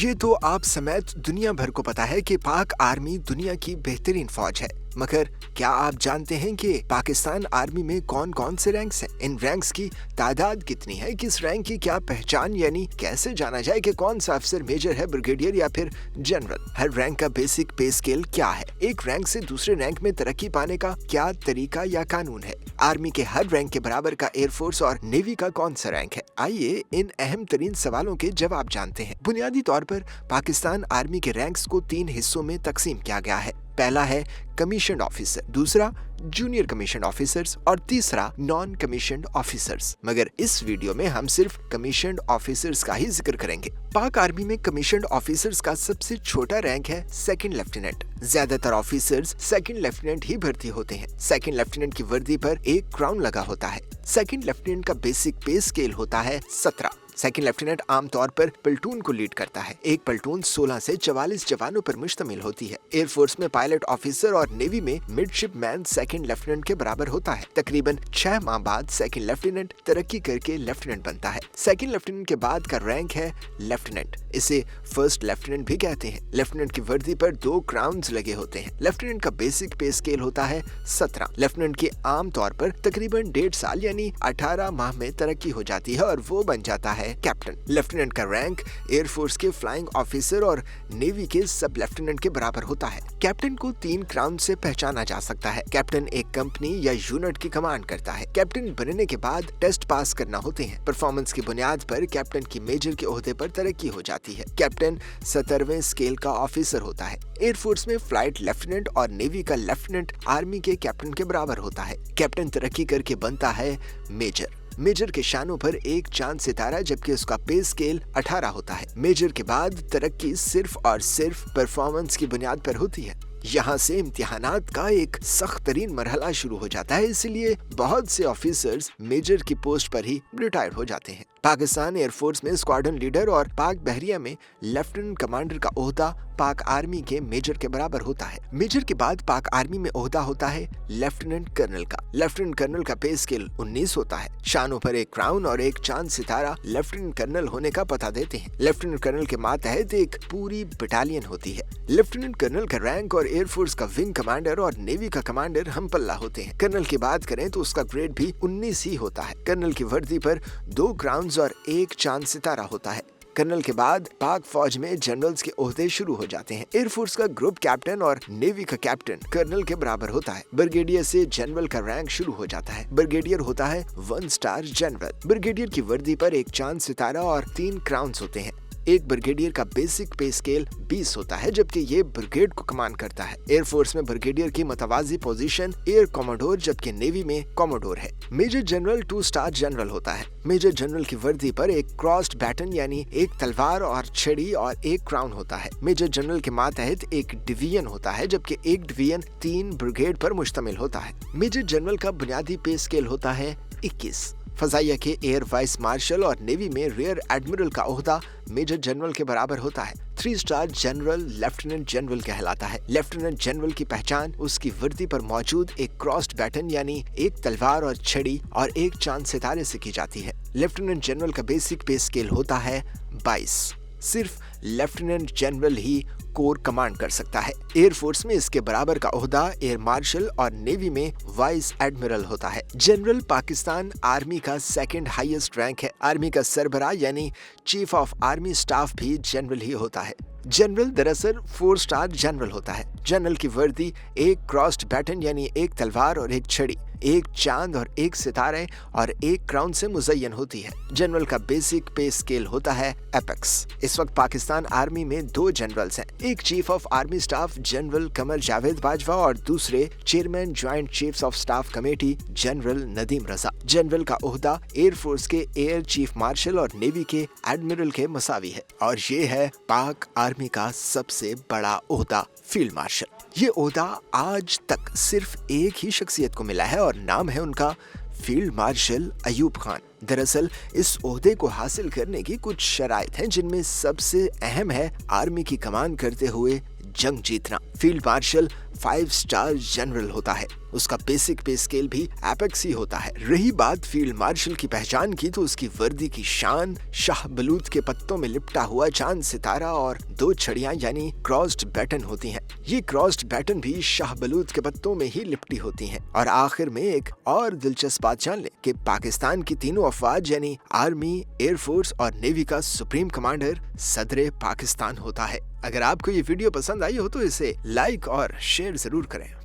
ये तो आप समेत दुनिया भर को पता है कि पाक आर्मी दुनिया की बेहतरीन फौज है, मगर क्या आप जानते हैं कि पाकिस्तान आर्मी में कौन कौन से रैंक्स हैं? इन रैंक्स की तादाद कितनी है? किस रैंक की क्या पहचान, यानी कैसे जाना जाए कि कौन सा अफसर मेजर है, ब्रिगेडियर या फिर जनरल? हर रैंक का बेसिक पे स्केल क्या है? एक रैंक से दूसरे रैंक में तरक्की पाने का क्या तरीका या कानून है? आर्मी के हर रैंक के बराबर का एयरफोर्स और नेवी का कौन सा रैंक है? आइए इन अहम तरीन सवालों के जवाब जानते हैं। बुनियादी तौर पर पाकिस्तान आर्मी के रैंक्स को 3 हिस्सों में तकसीम किया गया है। पहला है कमीशन्ड ऑफिसर, दूसरा जूनियर कमीशन्ड ऑफिसर्स और तीसरा नॉन कमीशन्ड ऑफिसर्स। मगर इस वीडियो में हम सिर्फ कमीशन्ड ऑफिसर्स का ही जिक्र करेंगे। पाक आर्मी में कमीशन्ड ऑफिसर्स का सबसे छोटा रैंक है सेकंड लेफ्टिनेंट। ज्यादातर ऑफिसर्स सेकंड लेफ्टिनेंट ही भर्ती होते हैं। सेकंड लेफ्टिनेंट की वर्दी पर एक क्राउन लगा होता है। सेकंड लेफ्टिनेंट का बेसिक पे स्केल होता है 17। सेकंड लेफ्टिनेंट आमतौर पर प्लटून को लीड करता है। एक प्लटून 16 से 44 जवानों पर मुश्तमिल होती है। एयरफोर्स में पायलट ऑफिसर और नेवी में मिडशिपमैन सेकंड लेफ्टिनेंट के बराबर होता है। तकरीबन 6 माह बाद सेकंड लेफ्टिनेंट तरक्की करके लेफ्टिनेंट बनता है। सेकंड लेफ्टिनेंट के बाद का रैंक है लेफ्टिनेंट। इसे फर्स्ट लेफ्टिनेंट भी कहते हैं। लेफ्टिनेंट की वर्दी पर 2 क्राउन्स लगे होते हैं। लेफ्टिनेंट का बेसिक पे स्केल होता है 17। लेफ्टिनेंट की आमतौर पर तकरीबन 1.5 साल यानी 18 माह में तरक्की हो जाती है और वो बन जाता है कैप्टन। लेफ्टिनेंट का रैंक एयरफोर्स के फ्लाइंग ऑफिसर और नेवी के सब लेफ्टिनेंट के बराबर होता है। कैप्टन को 3 क्राउन से पहचाना जा सकता है। कैप्टन एक कंपनी या यूनिट की कमांड करता है। कैप्टन बनने के बाद टेस्ट पास करना होते हैं। परफॉर्मेंस की बुनियाद पर कैप्टन की मेजर के ओहदे पर तरक्की हो जाती है। कैप्टन 17वें स्केल का ऑफिसर होता है। एयरफोर्स में फ्लाइट लेफ्टिनेंट और नेवी का लेफ्टिनेंट आर्मी के कैप्टन के बराबर होता है। कैप्टन तरक्की करके बनता है मेजर। मेजर के शानों पर एक चांद सितारा, जबकि उसका पे स्केल 18 होता है। मेजर के बाद तरक्की सिर्फ और सिर्फ परफॉर्मेंस की बुनियाद पर होती है। यहाँ से इम्तिहानात का एक सख्त तरीन मरहला शुरू हो जाता है, इसलिए बहुत से ऑफिसर्स मेजर की पोस्ट पर ही रिटायर्ड हो जाते हैं। पाकिस्तान एयरफोर्स में स्क्वाड्रन लीडर और पाक बहरिया में लेफ्टिनेंट कमांडर का ओहदा पाक आर्मी के मेजर के बराबर होता है। मेजर के बाद पाक आर्मी में ओहदा होता है लेफ्टिनेंट कर्नल का। लेफ्टिनेंट कर्नल का पे स्केल 19 होता है। शानों पर एक क्राउन और एक चांद सितारा लेफ्टिनेंट कर्नल होने का पता देते हैं। लेफ्टिनेंट कर्नल के मातहत एक पूरी बटालियन होती है। लेफ्टिनेंट कर्नल का रैंक और एयरफोर्स का विंग कमांडर और नेवी का कमांडर हम पल्ला होते हैं। कर्नल की बात करें तो उसका ग्रेड भी 19 ही होता है। कर्नल की वर्दी पर 2 क्राउन और एक चांद सितारा होता है। कर्नल के बाद पाक फौज में जनरल्स के ओहदे शुरू हो जाते हैं। एयरफोर्स का ग्रुप कैप्टन और नेवी का कैप्टन कर्नल के बराबर होता है। ब्रिगेडियर से जनरल का रैंक शुरू हो जाता है। ब्रिगेडियर होता है 1 स्टार जनरल। ब्रिगेडियर की वर्दी पर एक चांद सितारा और 3 क्राउन्स होते हैं। एक ब्रिगेडियर का बेसिक पे स्केल 20 होता है, जबकि ये ब्रिगेड को कमांड करता है। एयरफोर्स में ब्रिगेडियर की मतवाजी पोजीशन एयर कॉमोडोर, जबकि नेवी में कॉमोडोर है। मेजर जनरल 2 स्टार जनरल होता है। मेजर जनरल की वर्दी पर एक क्रॉस्ड बैटन यानी एक तलवार और छड़ी और एक क्राउन होता है। मेजर जनरल के मातहत एक डिवीजन होता है, जबकि एक डिवीजन 3 ब्रिगेड पर मुश्तमिल होता है। मेजर जनरल का बुनियादी पे स्केल होता है 21। फजाइया के एयर वाइस मार्शल और नेवी में रियर एडमिरल का ओहदा मेजर जनरल के बराबर होता है। 3 स्टार जनरल लेफ्टिनेंट जनरल कहलाता है। लेफ्टिनेंट जनरल की पहचान उसकी वर्दी पर मौजूद एक क्रॉस्ड बैटन यानी एक तलवार और छड़ी और एक चांद सितारे से की जाती है। लेफ्टिनेंट जनरल का बेसिक पे स्केल होता है 22। सिर्फ लेफ्टिनेंट जनरल ही कोर कमांड कर सकता है। एयरफोर्स में इसके बराबर का ओहदा एयर मार्शल और नेवी में वाइस एडमिरल होता है। जनरल पाकिस्तान आर्मी का 2nd हाईएस्ट रैंक है। आर्मी का सरबराह यानी चीफ ऑफ आर्मी स्टाफ भी जनरल ही होता है। जनरल दरअसल 4 स्टार जनरल होता है। जनरल की वर्दी एक क्रॉस्ड बैटन यानी एक तलवार और एक छड़ी, एक चांद और एक सितारे और एक क्राउन से मुज़य्यन होती है। जनरल का बेसिक पे स्केल होता है एपेक्स। इस वक्त पाकिस्तान आर्मी में 2 जनरल्स हैं। एक chief of army staff general Qamar Javed Bajwa और दूसरे chairman joint chiefs of staff committee general Nadeem Raza. General का ओहदा एयरफोर्स के एयर चीफ मार्शल और नेवी के एडमिरल के मसावी है। और ये है पाक आर्मी का सबसे बड़ा ओहदा, फील्ड मार्शल। ये ओहदा आज तक सिर्फ एक ही शख्सियत को मिला है और नाम है उनका फील्ड मार्शल अयूब खान। दरअसल इस ओहदे को हासिल करने की कुछ शराइत हैं, जिनमें सबसे अहम है आर्मी की कमान करते हुए जंग जीतना। फील्ड मार्शल 5 स्टार जनरल होता है। उसका बेसिक पे स्केल भी एपेक्स ही होता है। रही बात फील्ड मार्शल की पहचान की, तो उसकी वर्दी की शान शाह बलूत के पत्तों में लिपटा हुआ चांद सितारा और 2 छड़ियां यानी क्रॉस्ड बैटन होती हैं। ये क्रॉस्ड बैटन भी शाह बलूत के पत्तों में ही लिपटी होती हैं। और आखिर में एक और दिलचस्प बात जान लें कि पाकिस्तान की तीनों अफवाज यानी आर्मी, एयरफोर्स और नेवी का सुप्रीम कमांडर सदर पाकिस्तान होता है। अगर आपको ये वीडियो पसंद आई हो तो इसे लाइक और शेयर जरूर करें।